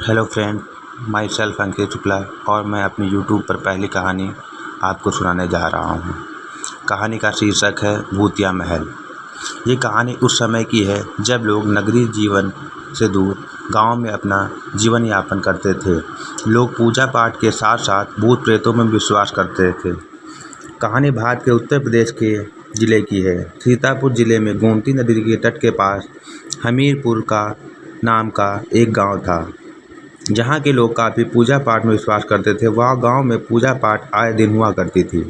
Hello friend, my self अंकित शुक्ला और मैं अपनी यूट्यूब पर पहली कहानी आपको सुनाने जा रहा हूँ। कहानी का शीर्षक है भूतिया महल। ये कहानी उस समय की है जब लोग नगरीय जीवन से दूर गांव में अपना जीवन यापन करते थे। लोग पूजा पाठ के साथ साथ भूत प्रेतों में विश्वास करते थे। कहानी भारत के उत्तर प्रदेश के ज़िले की है। सीतापुर ज़िले में गोमती नदी के तट के पास हमीरपुर का नाम का एक गांव था, जहाँ के लोग काफ़ी पूजा पाठ में विश्वास करते थे। वह गांव में पूजा पाठ आए दिन हुआ करती थी।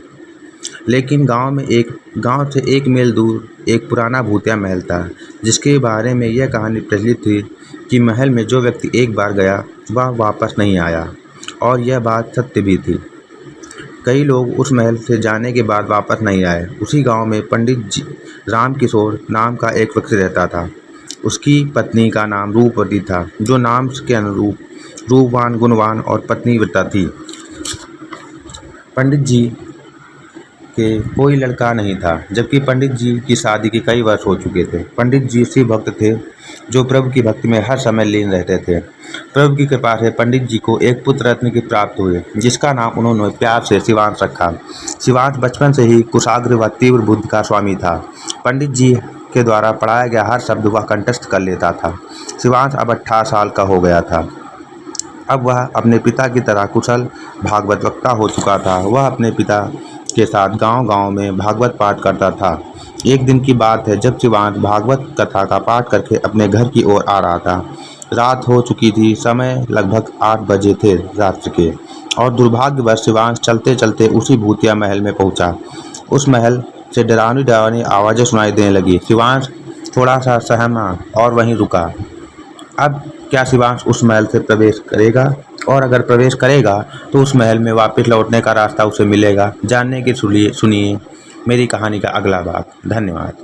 लेकिन गांव से एक मील दूर एक पुराना भूतिया महल था, जिसके बारे में यह कहानी प्रचलित थी कि महल में जो व्यक्ति एक बार गया वह वापस नहीं आया, और यह बात सत्य भी थी। कई लोग उस महल से जाने के बाद वापस नहीं आए। उसी गांव में पंडित राम किशोर नाम का एक व्यक्ति रहता था। उसकी पत्नी का नाम रूपवती था, जो नाम के अनुरूप रूपवान, गुणवान और पत्नीव्रता थी। पंडित जी के कोई लड़का नहीं था, जबकि पंडित जी की शादी के कई वर्ष हो चुके थे। पंडित जी शिव भक्त थे, जो प्रभु की भक्ति में हर समय लीन रहते थे। प्रभु की कृपा से पंडित जी को एक पुत्र रत्न की प्राप्त हुए, जिसका नाम उन्होंने प्यार से शिवांश रखा। शिवांश बचपन से ही कुशाग्र व तीव्र बुद्धि का स्वामी था। पंडित जी के द्वारा पढ़ाया गया हर शब्द वह कंठस्थ कर लेता था। शिवांश अब 18 साल का हो गया था। अब वह अपने पिता की तरह कुशल भागवत वक्ता हो चुका था। वह अपने पिता के साथ गांव-गांव में भागवत पाठ करता था। एक दिन की बात है, जब शिवांश भागवत कथा का पाठ करके अपने घर की ओर आ रहा था। रात हो चुकी थी, समय लगभग 8 बजे थे रात्रि के, और दुर्भाग्यवश शिवांश चलते चलते उसी भूतिया महल में पहुंचा। उस महल से डरावनी आवाज़ें सुनाई देने लगी। शिवांश थोड़ा सा सहमा और वहीं रुका। अब क्या शिवांश उस महल से प्रवेश करेगा? और अगर प्रवेश करेगा तो उस महल में वापस लौटने का रास्ता उसे मिलेगा? जानने के सुनिए मेरी कहानी का अगला भाग। धन्यवाद।